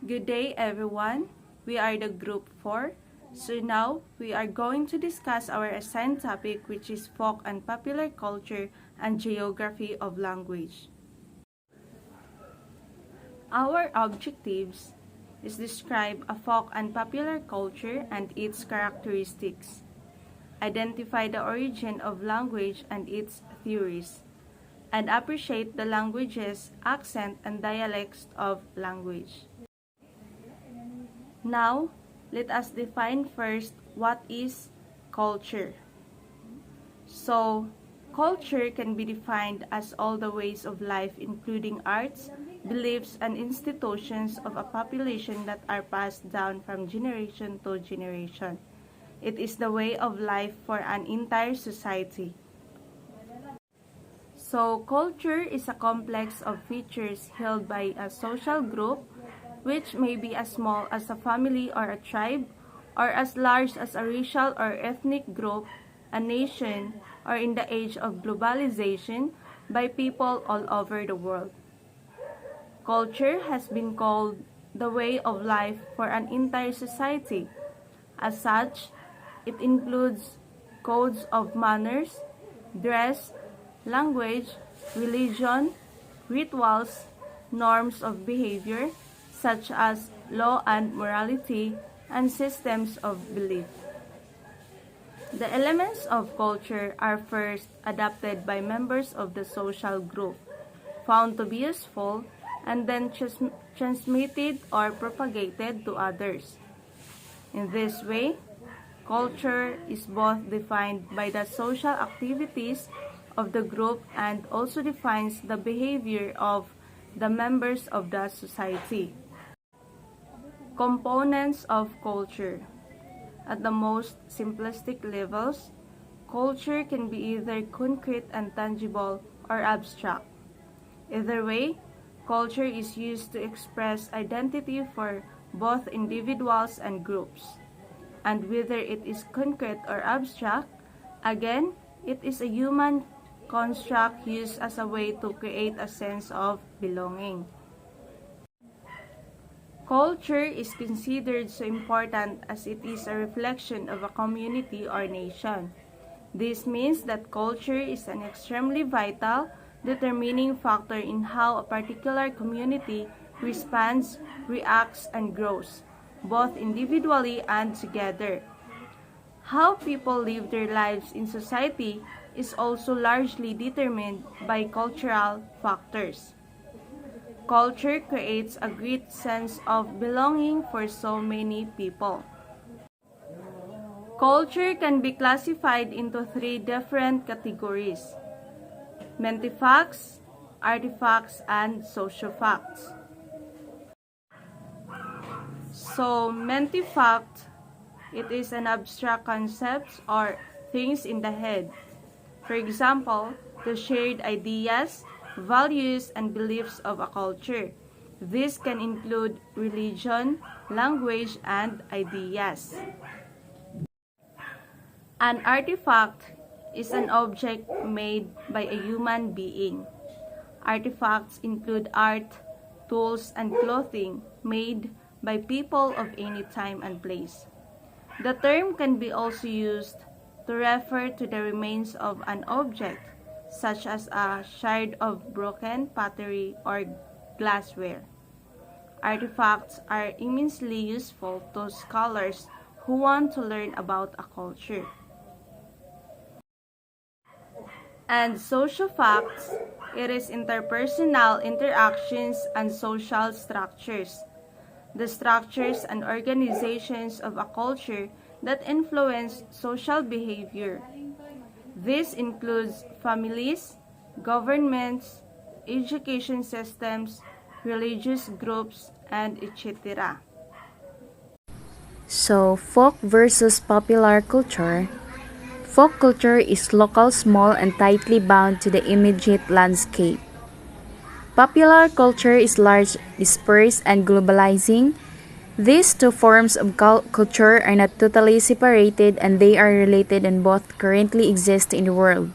Good day everyone. We are the group 4. So now we are going to discuss our assigned topic, which is folk and popular culture and geography of language. Our objectives is describe a folk and popular culture and its characteristics. Identify the origin of language and its theories, and appreciate the languages, accent, and dialects of language. Now, let us define first what is culture. So, culture can be defined as all the ways of life including arts, beliefs, and institutions of a population that are passed down from generation to generation. It is the way of life for an entire society. So, culture is a complex of features held by a social group, which may be as small as a family or a tribe, or as large as a racial or ethnic group, a nation, or in the age of globalization, by people all over the world. Culture has been called the way of life for an entire society. As such, it includes codes of manners, dress, language, religion, rituals, norms of behavior, such as law and morality, and systems of belief. The elements of culture are first adopted by members of the social group, found to be useful, and then transmitted or propagated to others. In this way, culture is both defined by the social activities of the group and also defines the behavior of the members of the society. Components of culture. At the most simplistic levels, culture can be either concrete and tangible or abstract. Either way, culture is used to express identity for both individuals and groups. And whether it is concrete or abstract, again, it is a human construct used as a way to create a sense of belonging. Culture is considered so important as it is a reflection of a community or nation. This means that culture is an extremely vital, determining factor in how a particular community responds, reacts, and grows, both individually and together. How people live their lives in society is also largely determined by cultural factors. Culture creates a great sense of belonging for so many people. Culture can be classified into 3 different categories: mentifacts, artifacts, and sociofacts. So, mentifact, it is an abstract concept or things in the head. For example, the shared ideas, values, and beliefs of a culture. This can include religion, language, and ideas. An artifact is an object made by a human being. Artifacts include art, tools, and clothing made by people of any time and place. The term can be also used to refer to the remains of an object, such as a shard of broken pottery or glassware. Artifacts are immensely useful to scholars who want to learn about a culture. And sociofacts, it is interpersonal interactions and social structures. The structures and organizations of a culture that influence social behavior. This includes families, governments, education systems, religious groups, and etc. So, folk versus popular culture. Folk culture is local, small, and tightly bound to the immediate landscape. Popular culture is large, dispersed, and globalizing. These 2 forms of culture are not totally separated, and they are related and both currently exist in the world.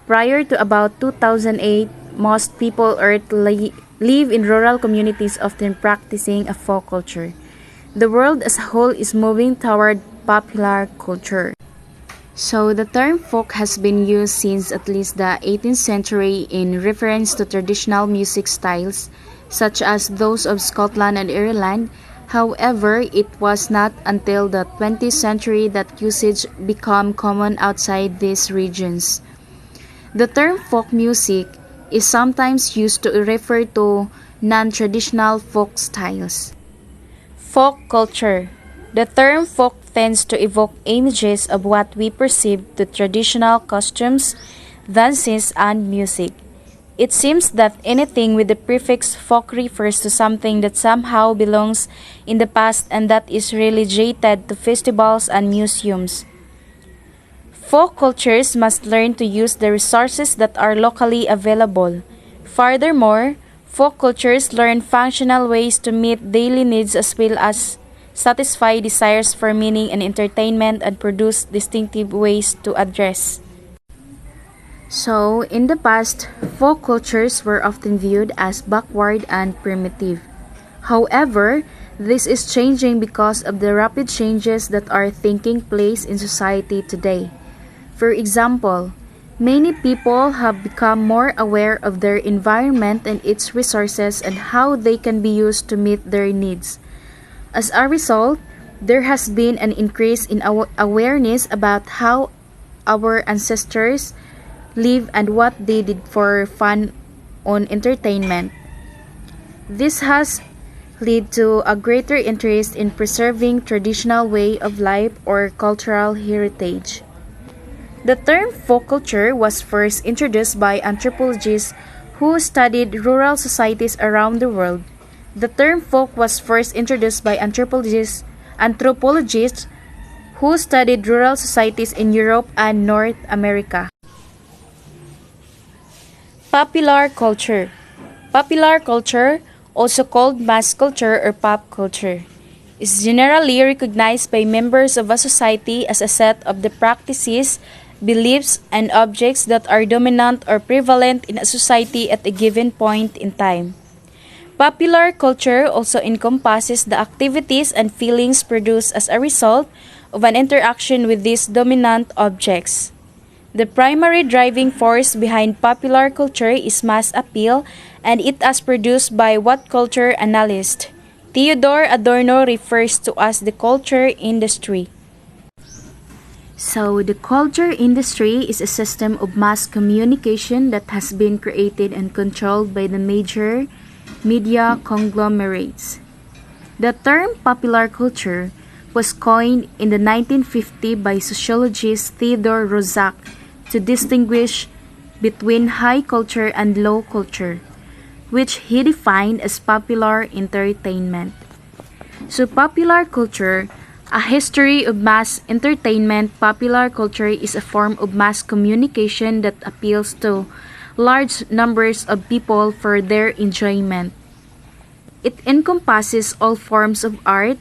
Prior to about 2008, most people earthly live in rural communities often practicing a folk culture. The world as a whole is moving toward popular culture. So the term folk has been used since at least the 18th century in reference to traditional music styles such as those of Scotland and Ireland. However, it was not until the 20th century that usage became common outside these regions. The term folk music is sometimes used to refer to non-traditional folk styles. Folk culture. The term folk tends to evoke images of what we perceive to traditional costumes, dances, and music. It seems that anything with the prefix folk refers to something that somehow belongs in the past and that is relegated to festivals and museums. Folk cultures must learn to use the resources that are locally available. Furthermore, folk cultures learn functional ways to meet daily needs as well as satisfy desires for meaning and entertainment and produce distinctive ways to address. So, in the past, folk cultures were often viewed as backward and primitive. However, this is changing because of the rapid changes that are taking place in society today. For example, many people have become more aware of their environment and its resources and how they can be used to meet their needs. As a result, there has been an increase in our awareness about how our ancestors live and what they did for fun on entertainment. This has led to a greater interest in preserving traditional way of life or cultural heritage. The term folk culture was first introduced by anthropologists who studied rural societies around the world. The term folk was first introduced by anthropologists who studied rural societies in Europe and North America. Popular culture. Popular culture, also called mass culture or pop culture, is generally recognized by members of a society as a set of the practices, beliefs, and objects that are dominant or prevalent in a society at a given point in time. Popular culture also encompasses the activities and feelings produced as a result of an interaction with these dominant objects. The primary driving force behind popular culture is mass appeal, and it is produced by what culture analyst Theodore Adorno refers to as the culture industry. So, the culture industry is a system of mass communication that has been created and controlled by the major media conglomerates. The term popular culture was coined in the 1950s by sociologist Theodore Roszak to distinguish between high culture and low culture, which he defined as popular entertainment. So, popular culture, a history of mass entertainment. Popular culture is a form of mass communication that appeals to large numbers of people for their enjoyment. It encompasses all forms of art,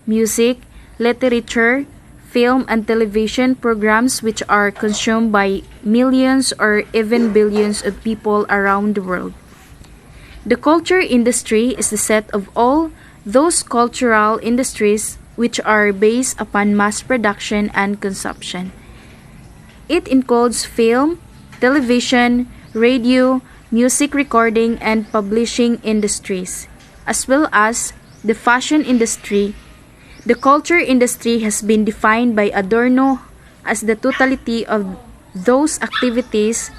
music, literature, film, and television programs which are consumed by millions or even billions of people around the world. The culture industry is the set of all those cultural industries which are based upon mass production and consumption. It includes film, television, radio, music recording, and publishing industries, as well as the fashion industry. The culture industry has been defined by Adorno as the totality of those activities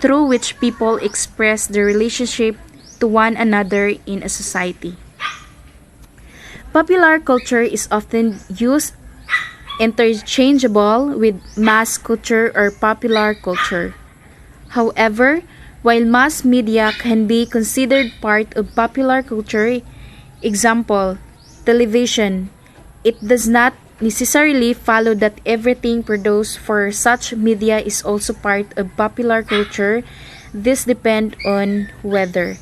through which people express their relationship to one another in a society. Popular culture is often used interchangeable with mass culture or popular culture. However, while mass media can be considered part of popular culture, example, television, it does not necessarily follow that everything produced for such media is also part of popular culture. This depends on whether.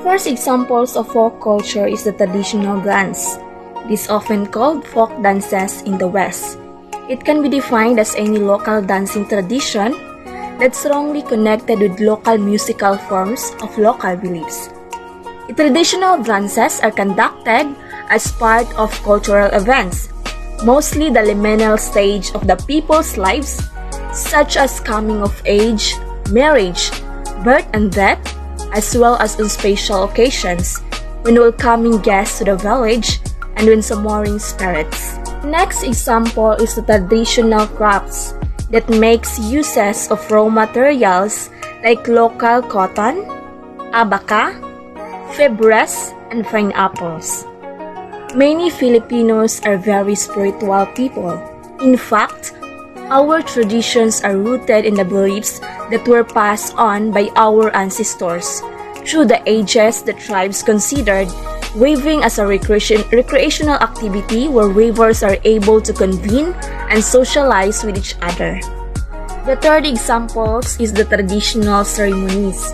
First examples of folk culture is the traditional dance. It is often called folk dances in the West. It can be defined as any local dancing tradition that's strongly connected with local musical forms of local beliefs. Traditional dances are conducted as part of cultural events, mostly the liminal stage of the people's lives, such as coming of age, marriage, birth and death, as well as on special occasions, when welcoming guests to the village and when summoning spirits. Next example is the traditional crafts that makes uses of raw materials like local cotton, abaca, fibres, and fine apples. Many Filipinos are very spiritual people. In fact, our traditions are rooted in the beliefs that were passed on by our ancestors. Through the ages, the tribes considered weaving as a recreational activity where weavers are able to convene and socialize with each other. The third example is the traditional ceremonies.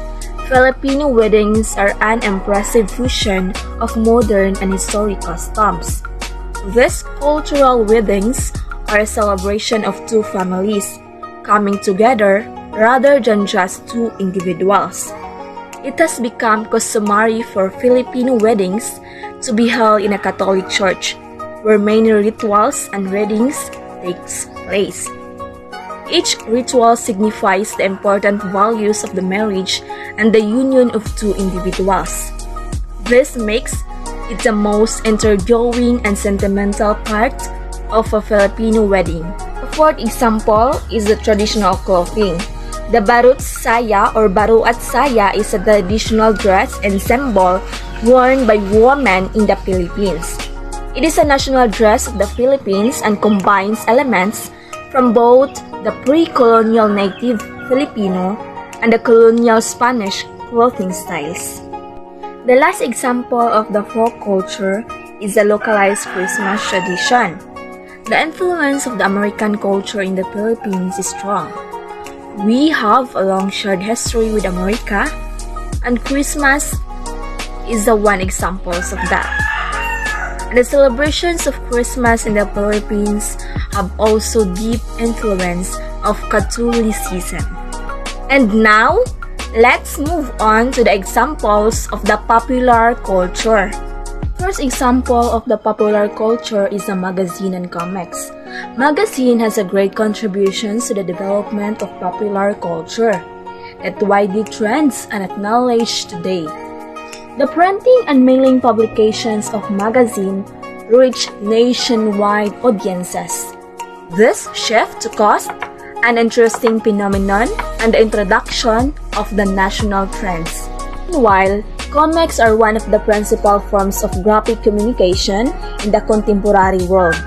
Filipino weddings are an impressive fusion of modern and historic customs. These cultural weddings are a celebration of two families coming together rather than just two individuals. It has become customary for Filipino weddings to be held in a Catholic church, where many rituals and weddings takes place. Each ritual signifies the important values of the marriage and the union of two individuals. This makes it the most interviewing and sentimental part of a Filipino wedding. The fourth example is the traditional clothing. The barut saya or baruat saya is a traditional dress and symbol worn by women in the Philippines. It is a national dress of the Philippines and combines elements from both the pre-colonial native Filipino and the colonial Spanish clothing styles. The last example of the folk culture is the localized Christmas tradition. The influence of the American culture in the Philippines is strong. We have a long shared history with America, and Christmas is the one example of that. And the celebrations of Christmas in the Philippines have also deep influence of Catholicism. And now, let's move on to the examples of the popular culture. First example of the popular culture is the magazine and comics. Magazine has a great contributions to the development of popular culture that widely trends and acknowledged today. The printing and mailing publications of magazine reach nationwide audiences. This shift to cost an interesting phenomenon and the introduction of the national trends. Meanwhile, comics are one of the principal forms of graphic communication in the contemporary world,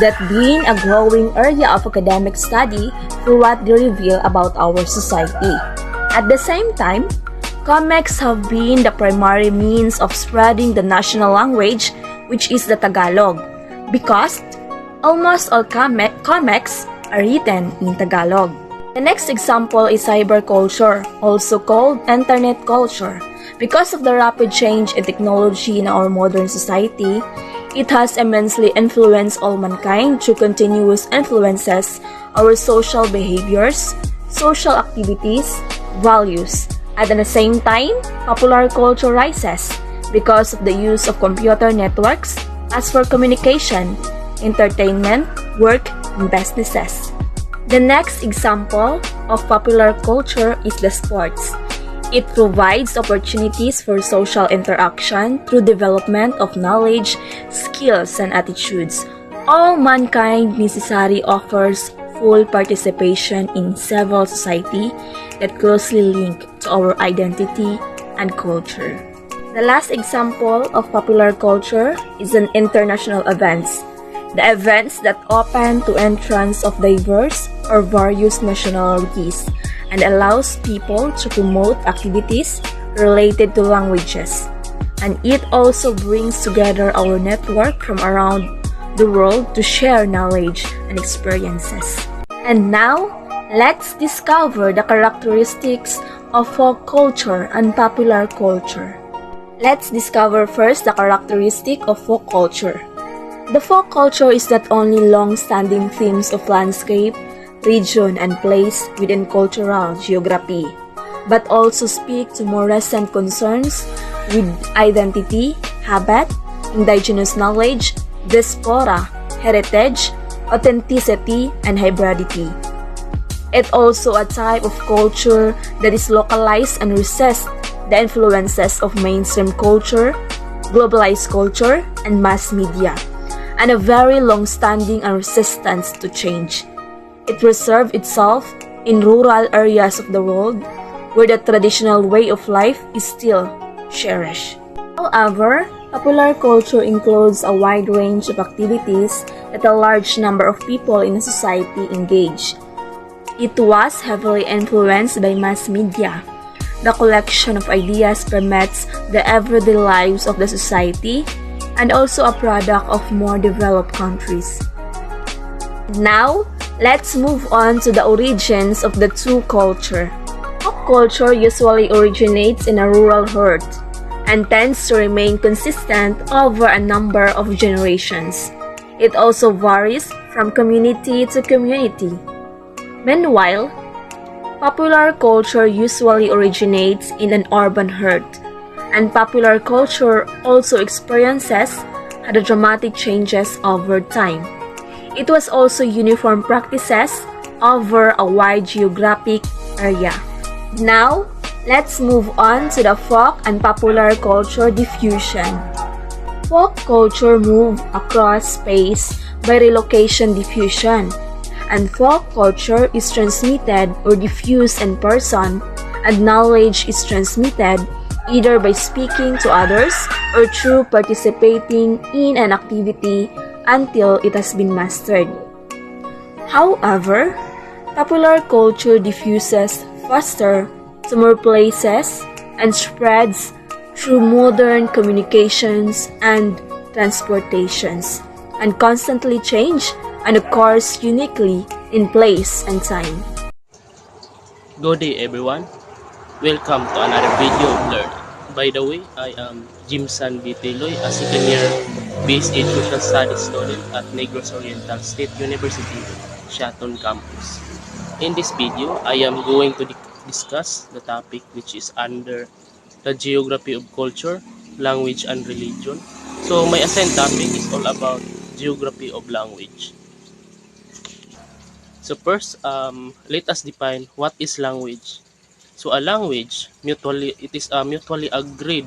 that being a growing area of academic study through what they reveal about our society. At the same time, comics have been the primary means of spreading the national language, which is the Tagalog, because almost all comics are written in Tagalog. The next example is cyberculture, also called internet culture. Because of the rapid change in technology in our modern society, it has immensely influenced all mankind through continuous influences our social behaviors, social activities, values. At the same time, popular culture rises because of the use of computer networks as for communication, entertainment, work, and businesses. The next example of popular culture is the sports. It provides opportunities for social interaction through development of knowledge, skills, and attitudes. All mankind necessary offers full participation in civil society that closely link to our identity and culture. The last example of popular culture is an international events. The events that open to entrance of diverse or various nationalities and allows people to promote activities related to languages. And it also brings together our network from around the world to share knowledge and experiences. And now, let's discover the characteristics of folk culture and popular culture. Let's discover first the characteristic of folk culture. The folk culture is not only long-standing themes of landscape, region, and place within cultural geography, but also speak to more recent concerns with identity, habit, indigenous knowledge, diaspora, heritage, authenticity, and hybridity. It's also a type of culture that is localized and resists the influences of mainstream culture, globalized culture, and mass media, and a very long-standing and resistance to change. It preserves itself in rural areas of the world where the traditional way of life is still cherished. However, popular culture includes a wide range of activities that a large number of people in a society engage. It was heavily influenced by mass media. The collection of ideas permeates the everyday lives of the society and also a product of more developed countries. Now, let's move on to the origins of the two cultures. Folk culture usually originates in a rural herd and tends to remain consistent over a number of generations. It also varies from community to community. Meanwhile, popular culture usually originates in an urban herd, and popular culture also experiences the dramatic changes over time. It was also uniform practices over a wide geographic area. Now, let's move on to the folk and popular culture diffusion. Folk culture moved across space by relocation diffusion, and folk culture is transmitted or diffused in person, and knowledge is transmitted either by speaking to others or through participating in an activity until it has been mastered. However, popular culture diffuses faster to more places and spreads through modern communications and transportations, and constantly change and occurs uniquely in place and time. Good day everyone. Welcome to another video of learning. By the way, I am Jimsan Bitiloy, a second year BSA Social Studies student at Negros Oriental State University, Shaton Campus. In this video, I am going to discuss the topic which is under the geography of culture, language, and religion. So my assigned topic is all about geography of language. So first, let us define what is language. So a language, it is mutually agreed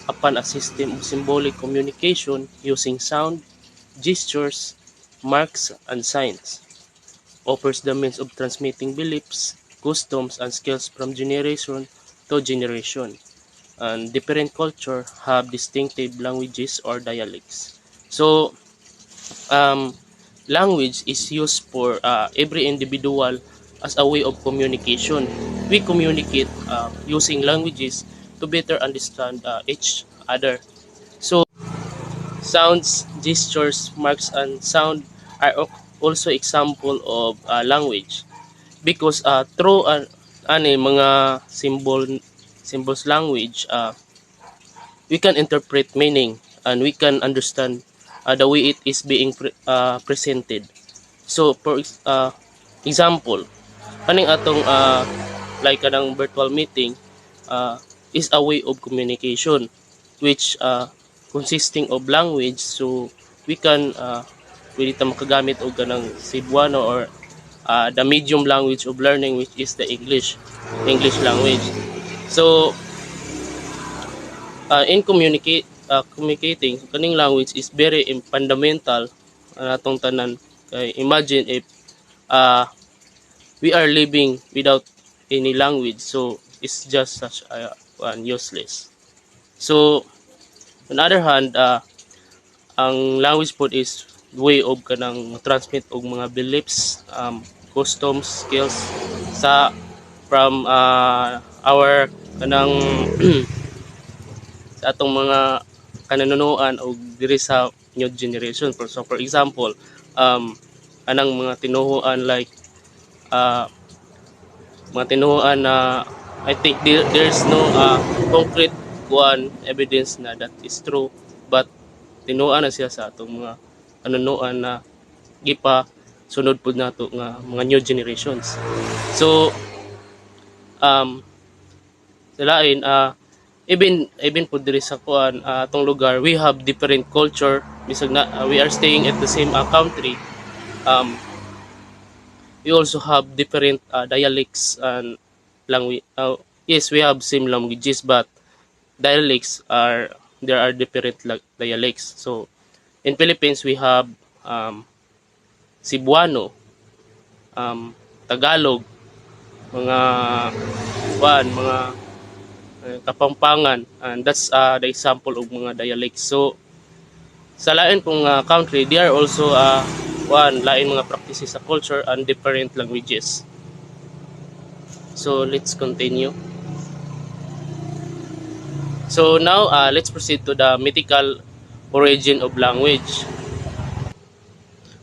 upon a system of symbolic communication using sound, gestures, marks, and signs. Offers the means of transmitting beliefs, customs, and skills from generation to generation. And different cultures have distinctive languages or dialects. So um, language is used for every individual as a way of communication. We communicate using languages to better understand each other. So sounds, gestures, marks, and sound are also example of language because through mga symbols language, we can interpret meaning and we can understand the way it is being presented. So for example, kaning atong like kanang virtual meeting is a way of communication which consisting of language, so we can pwede ta makagamit og kanang Cebuano or the medium language of learning which is the English language. So in communicating kaning language is very fundamental atong tanan. Kay imagine if uh, we are living without any language, so it's just such a useless. So on the other hand, ang language pod is way of kanang transmit og mga beliefs, customs, skills sa from our kanang sa atong mga kananunuan o diri sa new generation. So for example, anang mga tinuhuan like uh, mga tinuhuan na I think there's no concrete evidence na that is true, but tinuan na siya sa atong mga kanunuan na gipa sunod po nato nga mga new generations. So um sa lain even po diri sa kuan atong lugar, we have different culture bisag na we are staying at the same country. um we also have different dialects and language. Yes, we have same languages, but dialects are there are different dialects. So in Philippines we have um, Cebuano, Tagalog, mga mga Kapampangan, and that's the example of mga dialects. So sa lain pong country, they are also lain mga practices sa culture and different languages. So let's continue. So now let's proceed to the mythical origin of language.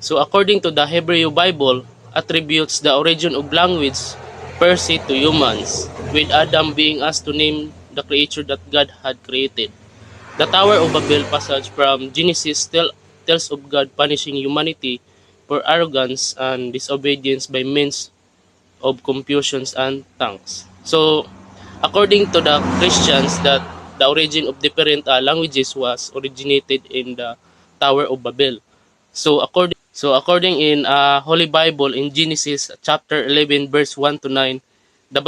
So according to the Hebrew Bible, attributes the origin of language per se to humans, with Adam being asked to name the creature that God had created. The Tower of Babel passage from Genesis tells of God punishing humanity for arrogance and disobedience by means of confusions and tongues. So, according to the Christians, that the origin of different languages was originated in the Tower of Babel. So according in Holy Bible in Genesis chapter 11 verse 1 to 9, the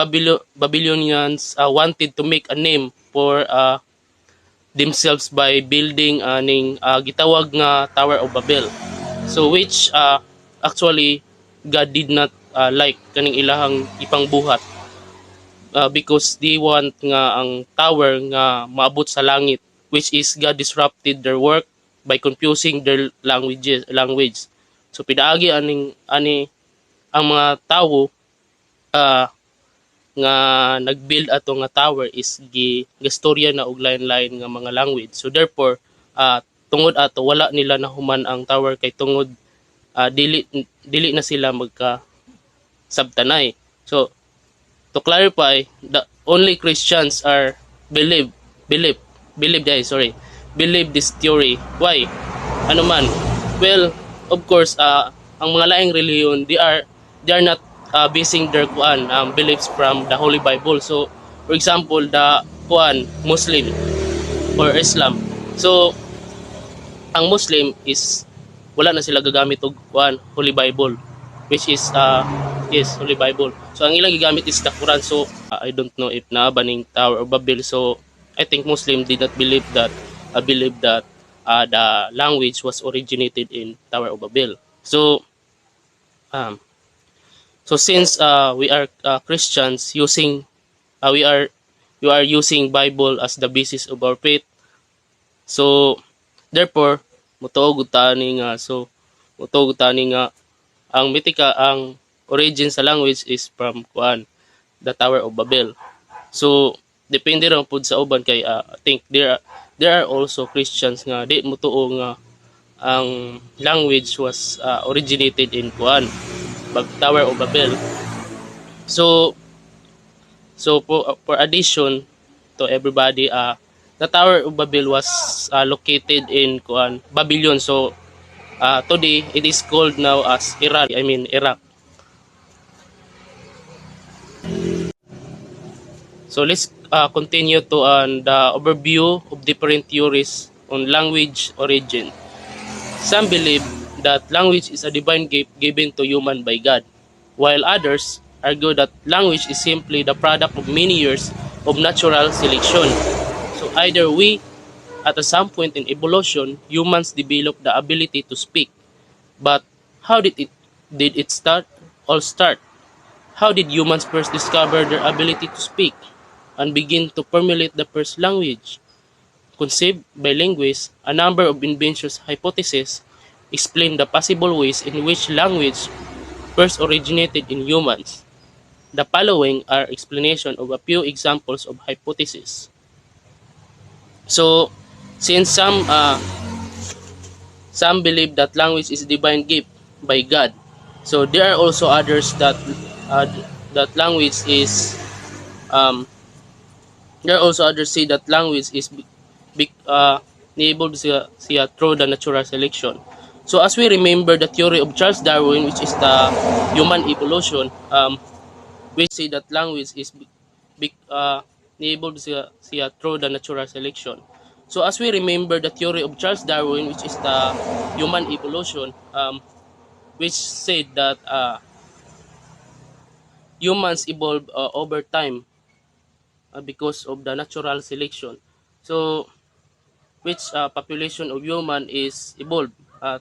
Babylonians wanted to make a name for themselves by building ning gitawag nga Tower of Babel. So which actually God did not like kaning ilahang ipangbuhat, because they want nga ang tower nga maabot sa langit, which is God disrupted their work by confusing their language. So pinaagi ani ang mga tawo uh, nga nagbuild ato nga tower is gastorya na og lain-lain nga mga language. So therefore tungod ato wala nila nahuman ang tower kay tungod dili na sila magka sabtanay. So to clarify, the only Christians are believe believe this theory. Why? Ano man? Well, of course, ang mga laing reliyon, they are not basing their beliefs from the Holy Bible. So, for example, the Muslim or Islam. So, ang Muslim is wala na sila gagamit og Holy Bible, which is yes, Holy Bible. So ang ilang gigamit is the Quran. So I don't know if naabaning Tower of Babel. So I think Muslim did not believe that the language was originated in Tower of Babel. So since we are Christians using we are using Bible as the basis of our faith. So therefore mutuog tani nga ang origin sa language is from the Tower of Babel. So depende ra pud sa uban kay I think there are also Christians nga di mutuo nga ang language was originated in Tower of Babel. So for addition to everybody, the Tower of Babel was located in Babylon. So today it is called now as Iraq. So let's continue to the overview of different theories on language origin. Some believe that language is a divine gift given to human by God, while others argue that language is simply the product of many years of natural selection. So either way, at some point in evolution, humans developed the ability to speak. But how did it start? How did humans first discover their ability to speak and begin to formulate the first language? Conceived by linguists, a number of inventions hypotheses explain the possible ways in which language first originated in humans. The following are explanation of a few examples of hypotheses. So, since some believe that language is a divine gift by God, so there are also others that language is there are also others say that language is enabled siya through the natural selection. So as we remember the theory of Charles Darwin, which is the human evolution, we say that language is enabled siya through the natural selection. So as we remember the theory of Charles Darwin, which is the human evolution, which said that humans evolve over time because of the natural selection. So which population of human is evolved uh,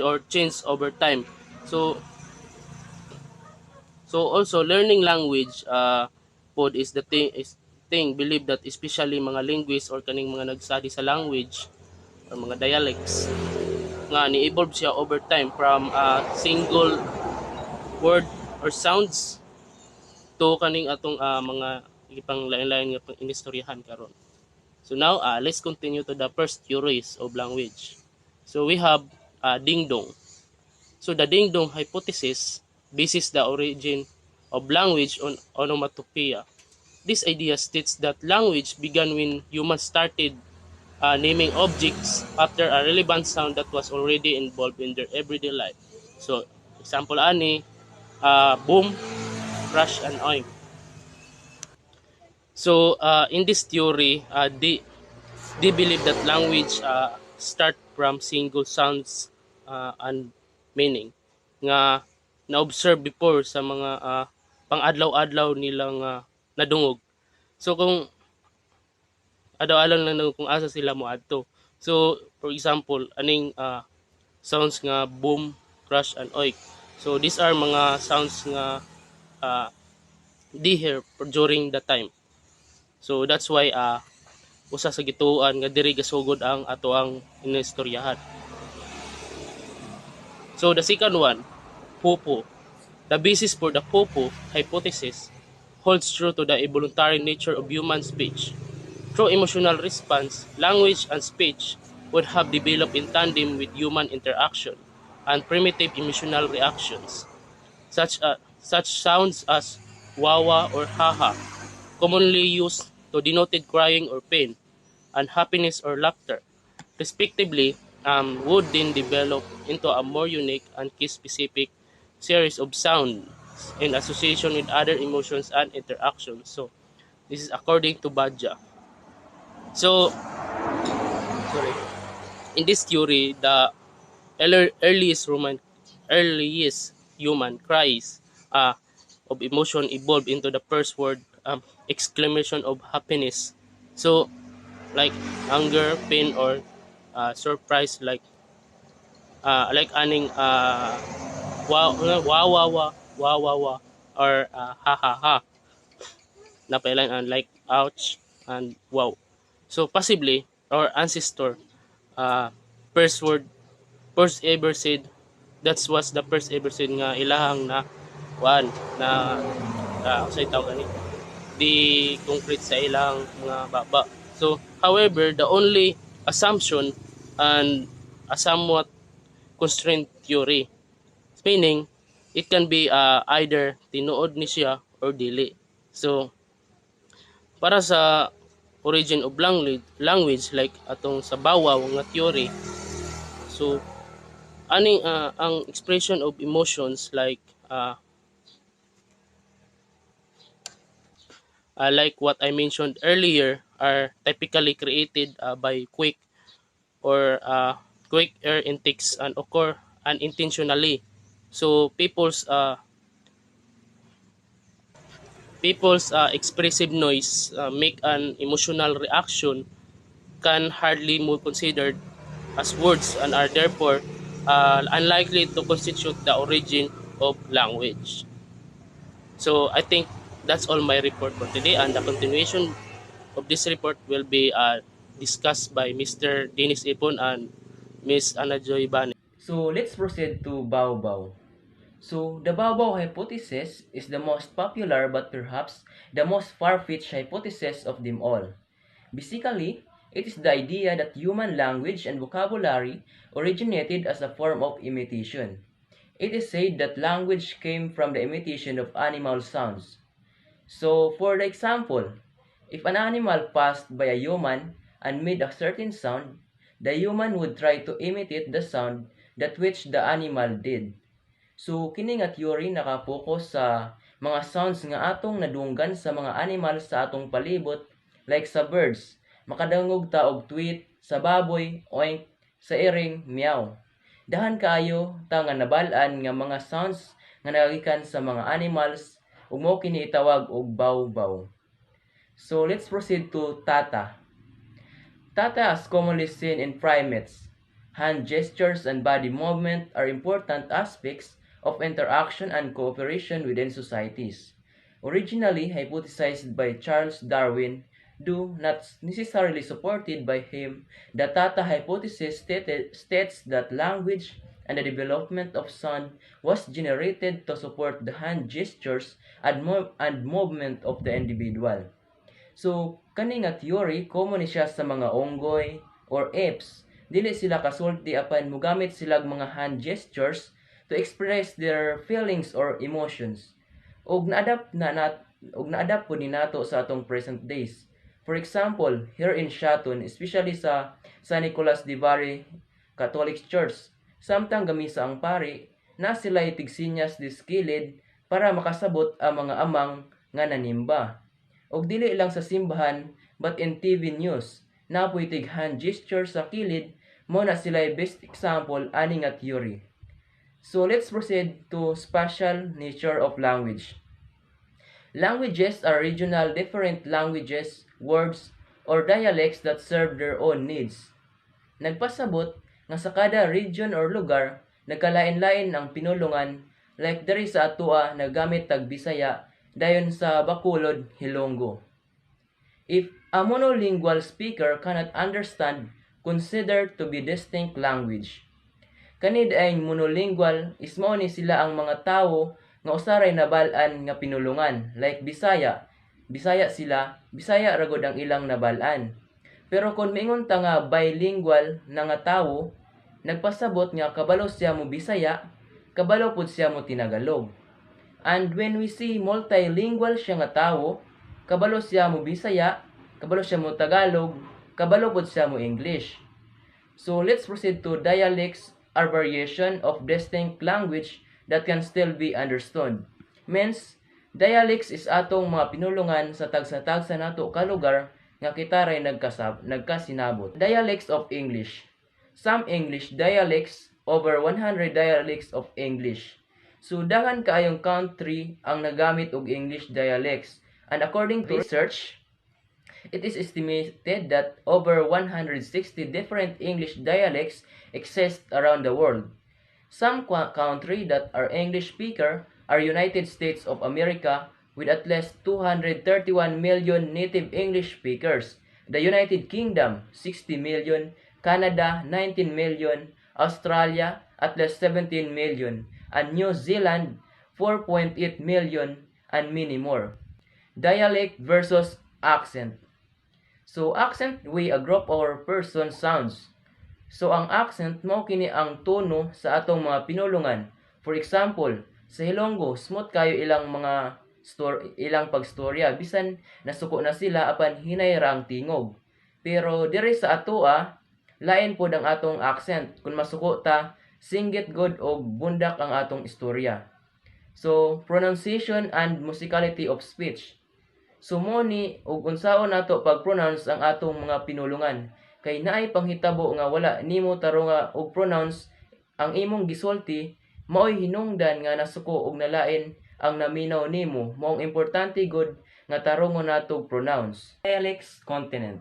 or changed over time. So also learning language pod is the thing believe that especially mga linguists or kaning mga nag-study sa language or mga dialects nga ni-evolve siya over time from a single word or sounds to kaning atong mga ipang lain-lain nga pang inistoryahan karon. So now let's continue to the first theories of language. So we have ding dong. So the ding dong hypothesis bases the origin of language on onomatopoeia. This idea states that language began when humans started naming objects after a relevant sound that was already involved in their everyday life. So, example ani, boom, crash, and oink. So, in this theory, they believe that language start from single sounds and meaning nga na-observe before sa mga pang-adlaw-adlaw nilang nadungog. So, kung adaw-alam lang na kung asa sila mo adto. So, for example, aning sounds nga boom, crash, and oik. So, these are mga sounds nga uh, they hear during the time. So, that's why usa sa gituan nga diri gasugod ang ato ang inistoryahan. So, the second one, popo. The basis for the popo hypothesis holds true to the involuntary nature of human speech. Through emotional response, language and speech would have developed in tandem with human interaction and primitive emotional reactions, such sounds as wawa or haha, commonly used to denote crying or pain, and happiness or laughter, respectively, would then develop into a more unique and case-specific series of sounds in association with other emotions and interactions. So, this is according to Badja. So, sorry. In this theory, the earliest human cries of emotion evolved into the first word exclamation of happiness. So, like anger, pain, or surprise, like aning wow, wow, wow, wow, wow, wow, wow, or ha ha ha. Napailan like ouch and wow. So possibly our ancestor uh, first word first ever said that was the first ever said nga ilahang na one na say tawag gani di concrete sa ilang mga baba. So however the only assumption and a somewhat constrained theory, meaning it can be either tinuod ni siya or dili. So para sa origin of language like atong sa bawaw nga theory, so aning ang expression of emotions like what I mentioned earlier are typically created by quick air intakes and occur unintentionally. So people's expressive noise make an emotional reaction can hardly be considered as words and are therefore unlikely to constitute the origin of language. So I think that's all my report for today, and the continuation of this report will be discussed by Mr. Dennis Ipon and Miss Ana Joy Bane. So let's proceed to Baobao. So the Baobao hypothesis is the most popular but perhaps the most far-fetched hypothesis of them all. Basically, it is the idea that human language and vocabulary originated as a form of imitation. It is said that language came from the imitation of animal sounds. So, for the example, if an animal passed by a human and made a certain sound, the human would try to imitate the sound that which the animal did. So kini nga theory nakapokus sa mga sounds nga atong nadunggan sa mga animals sa atong palibot, like sa birds, makadangog ta og tweet, sa baboy, oink, sa iring, meow. Dahan kaayo ta nga nabal-an nga mga sounds nga nagagikan sa mga animals ug mao kini itawag og bow-bow. So let's proceed to tata. Tata is commonly seen in primates. Hand gestures and body movement are important aspects of interaction and cooperation within societies. Originally hypothesized by Charles Darwin, though not necessarily supported by him, the Tata hypothesis states that language and the development of sound was generated to support the hand gestures and movement of the individual. So, kani nga theory, common ni siya sa mga onggoy or apes. Dili sila kasulti apan mugamit sila mga hand gestures to express their feelings or emotions. Og na-adapt po ni nato sa atong present days. For example, here in Shaton, especially sa San Nicolas de Bari Catholic Church, samtang gamisa ang pari, na sila itigsinyas diskilid para makasabot ang mga amang nga nanimba. Og dili lang sa simbahan, but in TV news, napoy tig hand gesture sa kilid, mo na sila best example ani nga theory. So let's proceed to spatial nature of language. Languages are regional different languages, words, or dialects that serve their own needs. Nagpasabot nga sa kada region or lugar, nagkalain-lain ang pinulungan, like diri sa atoa nagamit tag Bisaya, dayon sa Bacolod, Hilonggo. If a monolingual speaker cannot understand, considered to be distinct language. Kani ay monolingual, ismao ni sila ang mga tawo nga usaray nabal-an nga pinulungan, like Bisaya. Bisaya sila, Bisaya ragod ang ilang nabal-an. Pero kung miingon ta nga bilingual na nga tawo, nagpasabot nga kabalo siya mo Bisaya, kabalo pud siya mo Tinagalog. And when we see multilingual siya nga tawo, kabalo siya mo Bisaya, kabalo siya mo Tagalog, kabalo pud siya mo English. So let's proceed to dialects are variation of distinct language that can still be understood. Means, dialects is atong mga pinulungan sa tagsa-tagsa nato ka lugar nga kita ray nagkasinabot. Dialects of English. Some English dialects, over 100 dialects of English. So, daghan kaayong country ang nagamit og English dialects. And according to research, it is estimated that over 160 different English dialects exist around the world. Some countries that are English speaker are United States of America with at least 231 million native English speakers, the United Kingdom 60 million, Canada 19 million, Australia at least 17 million, and New Zealand 4.8 million, and many more. Dialect versus accent. So accent way a group or person sounds. So ang accent mao kini ang tono sa atong mga pinulungan. For example, sa Hilonggo smooth kayo ilang mga ilang pagstorya bisan nasuko na sila apan hinay ra ang tingog. Pero diri sa atoa lain pod ang atong accent kun masuko ta singgit god og bundak ang atong istorya. So pronunciation and musicality of speech. So mo ni og unsaon nato pag-pronounce ang atong mga pinulungan kay naay panghitabo nga wala nimo tarunga og pronounce ang imong gisulti maoy hinungdan nga nasuko og nalain ang naminaw nimo maong importante gud nga tarungon nato pronounce. Dialects continent.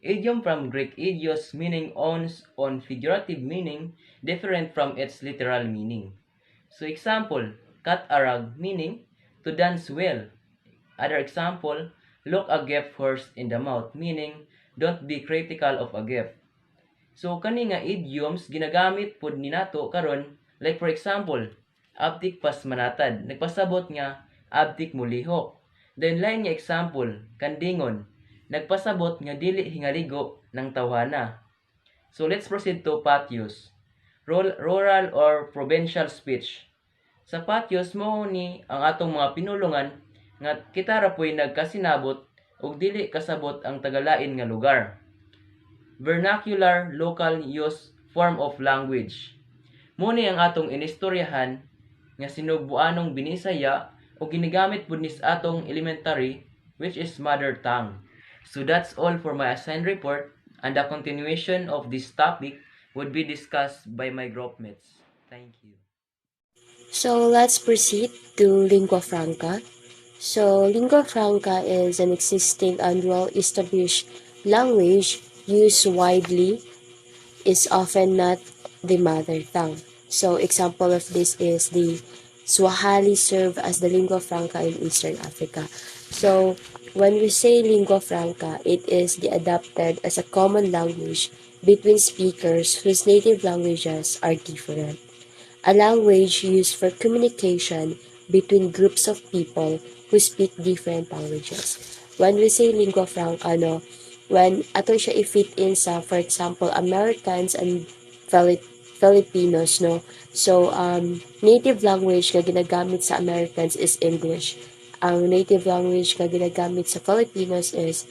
Idiom from Greek idios meaning owns on figurative meaning different from its literal meaning. So example, kat-arag meaning to dance well. Other example, look a gift horse in the mouth meaning don't be critical of a gift. So kani nga idioms ginagamit pud ni nato karon, like for example, abtik pas manatad, nagpasabot nga abtik mulihok. Then line nga example, kandingon, nagpasabot nga dili hingaligo ng tawhana. So let's proceed to patios. Rural or provincial speech. Sa patios mo ni ang atong mga pinulungan nga kita ra po'y nagkasinabot ug dili kasabot ang tagalain nga lugar. vernacular, local use form of language. Muni ang atong inistoryahan nga sinugbuanong binisaya o ginigamit pud nis atong elementary which is mother tongue. So that's all for my assigned report, and the continuation of this topic would be discussed by my groupmates. Thank you. So let's proceed to lingua franca. So lingua franca is an existing and well-established language used widely, is often not the mother tongue. So example of this is the Swahili serve as the lingua franca in Eastern Africa. So when we say lingua franca, it is the adopted as a common language between speakers whose native languages are different. A language used for communication between groups of people who speak different languages. When we say lingua franca, when ato siya i-fit in sa, for example, Americans and Filipinos, no? So, native language na ginagamit sa Americans is English. Ang native language na ginagamit sa Filipinos is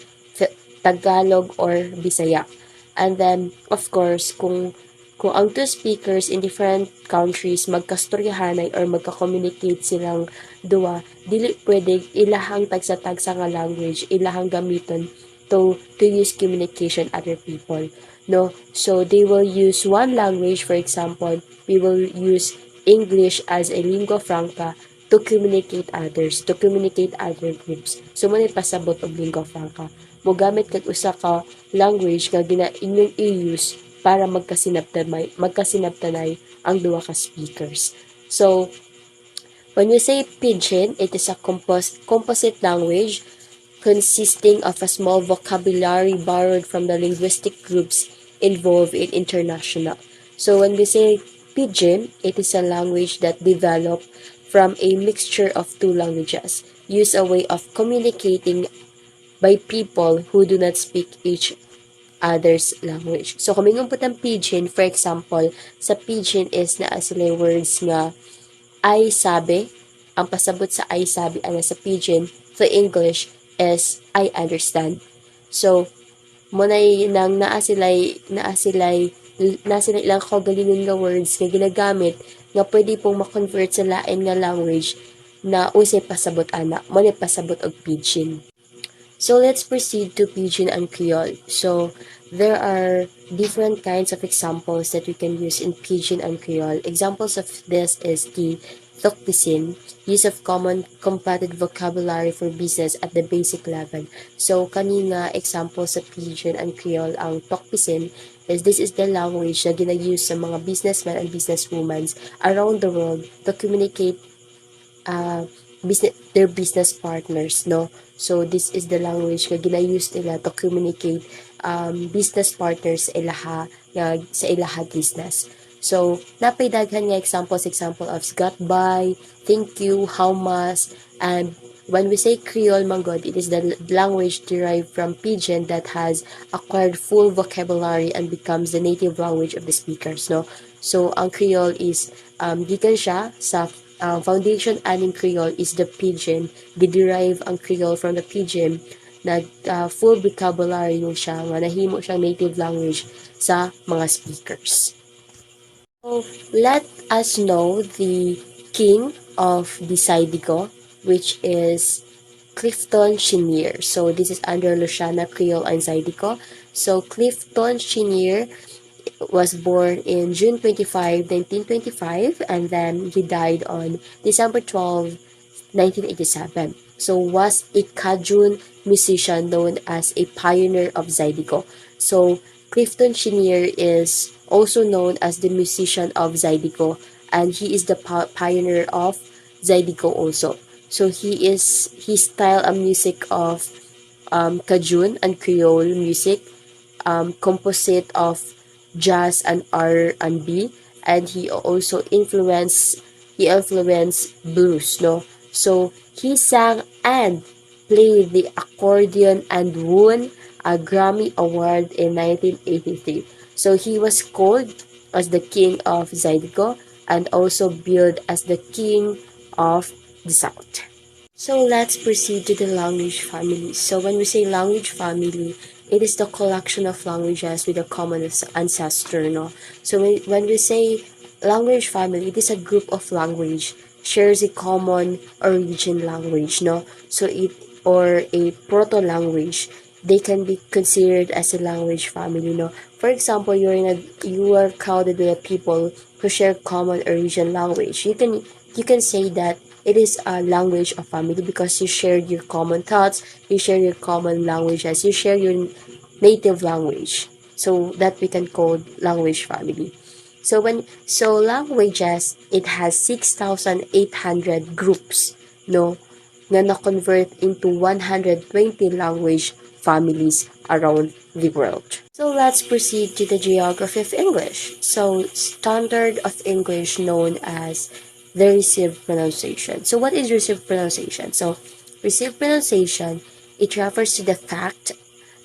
Tagalog or Bisaya. And then, of course, kung ang two speakers in different countries magkastoryahanay or magka-communicate silang duwa, dili pwede ilahang tagsa-tagsa nga language, ilahang gamiton to use communication other people. No? So, they will use one language, for example, we will use English as a lingua franca to communicate others, to communicate other groups. So, muna pasabot og lingua franca. Mogamit kag usa ka language nga inyong i-use para magkasinabtanay ang duwa ka speakers. So, when we say pidgin, it is a composite language consisting of a small vocabulary borrowed from the linguistic groups involved in international. So, when we say pidgin, it is a language that developed from a mixture of two languages, used a way of communicating by people who do not speak each other's language. So, kumingon po ng pidgin, for example, sa pidgin is naa sila words nga I sabi, ang pasabot sa I sabi, ang sa pidgin, sa English is I understand. So, munay nang naa sila ilang kagalingon nga words nga ginagamit nga pwede pong ma-convert sa lain nga language na usay pasabot ana, munay pasabot og pidgin. So, let's proceed to Pidgin and Creole. So, there are different kinds of examples that we can use in Pidgin and Creole. Examples of this is the Tokpisin, use of common combated vocabulary for business at the basic level. So, kanina example sa Pidgin and Creole, ang Tokpisin is this is the language na gina-use sa mga businessmen and businesswomen around the world to communicate their business partners, no? So, this is the language na gina-use nila to communicate business partners sa ilaha business. So, napay daghan nga example of got by, thank you, how much, and when we say Creole manggod, it is the language derived from Pidgin that has acquired full vocabulary and becomes the native language of the speakers, no? So, ang Creole is gikan siya sa foundation aning Creole is the Pidgin. Derive ang Creole from the Pidgin na full vocabulary yung siya nga nahimo siyang native language sa mga speakers. So, let us know the king of the Saidigo, which is Clifton Chenier. So, this is under Louisiana Creole and Saidigo. So, Clifton Chenier was born in June 25, 1925, and then he died on December 12, 1987. So, was a Cajun musician known as a pioneer of Zydeco. So, Clifton Chenier is also known as the musician of Zydeco, and he is the pioneer of Zydeco also. So, his style of music of Cajun and Creole music, composite of jazz and R&B, and he also influenced blues, no? So he sang and played the accordion and won a Grammy Award in 1983. So he was called as the King of Zydeco and also billed as the King of the South. So let's proceed to the language family. So when we say language family, it is the collection of languages with a common ancestor, no? So when we say language family, it is a group of language shares a common origin language, no? So it or a proto language, they can be considered as a language family, no? For example, you are crowded with people who share common origin language. You can say that it is a language of family because you shared your common thoughts, you share your common languages, you share your native language. So that we can call language family. So languages, it has 6,800 groups, no, na na-convert into 120 language families around the world. So let's proceed to the geography of English. So standard of English known as the received pronunciation. So what is received pronunciation? So received pronunciation, it refers to the fact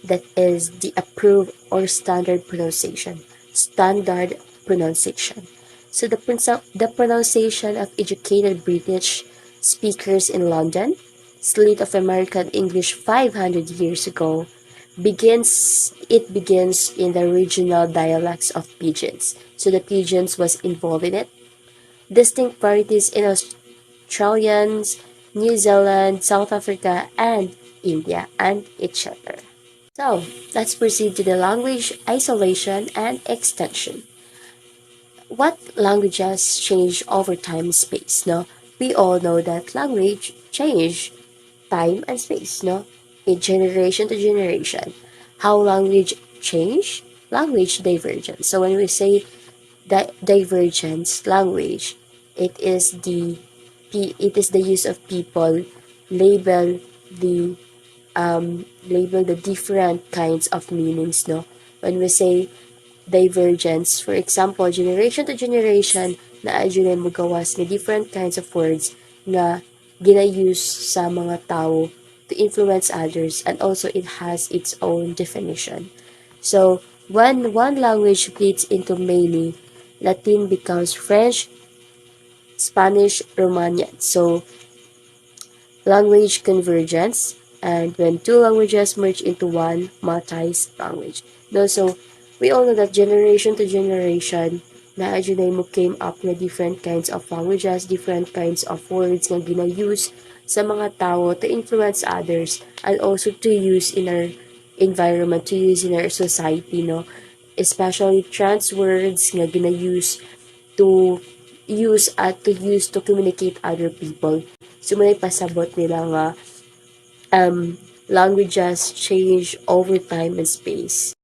that is the approved or standard pronunciation. Standard pronunciation. So the pronunciation of educated British speakers in London, slate of American English 500 years ago, begins in the regional dialects of Pidgins. So the Pidgins was involved in it. Distinct varieties in Australians, New Zealand, South Africa, and India, and etc. So, let's proceed to the language isolation and extension. What languages change over time and space, no? We all know that language change time and space, no? In generation to generation. How language change? Language divergence. So when we say divergence language, it is the use of people label the label the different kinds of meanings, no? When we say divergence, for example, generation to generation, na adyo mo gawas nga different kinds of words nga gina-use sa mga tao to influence others, and also it has its own definition. So, when one language splits into many, Latin becomes French, Spanish, Romanian. So, language convergence, and when two languages merge into one multi-language. No, so we all know that generation to generation, na mo came up na different kinds of languages, different kinds of words nga gina-use sa mga tao to influence others, and also to use in our environment, to use in our society, no? Especially trans words nga gina-use to to communicate other people. So, may pasabot nila nga languages change over time and space.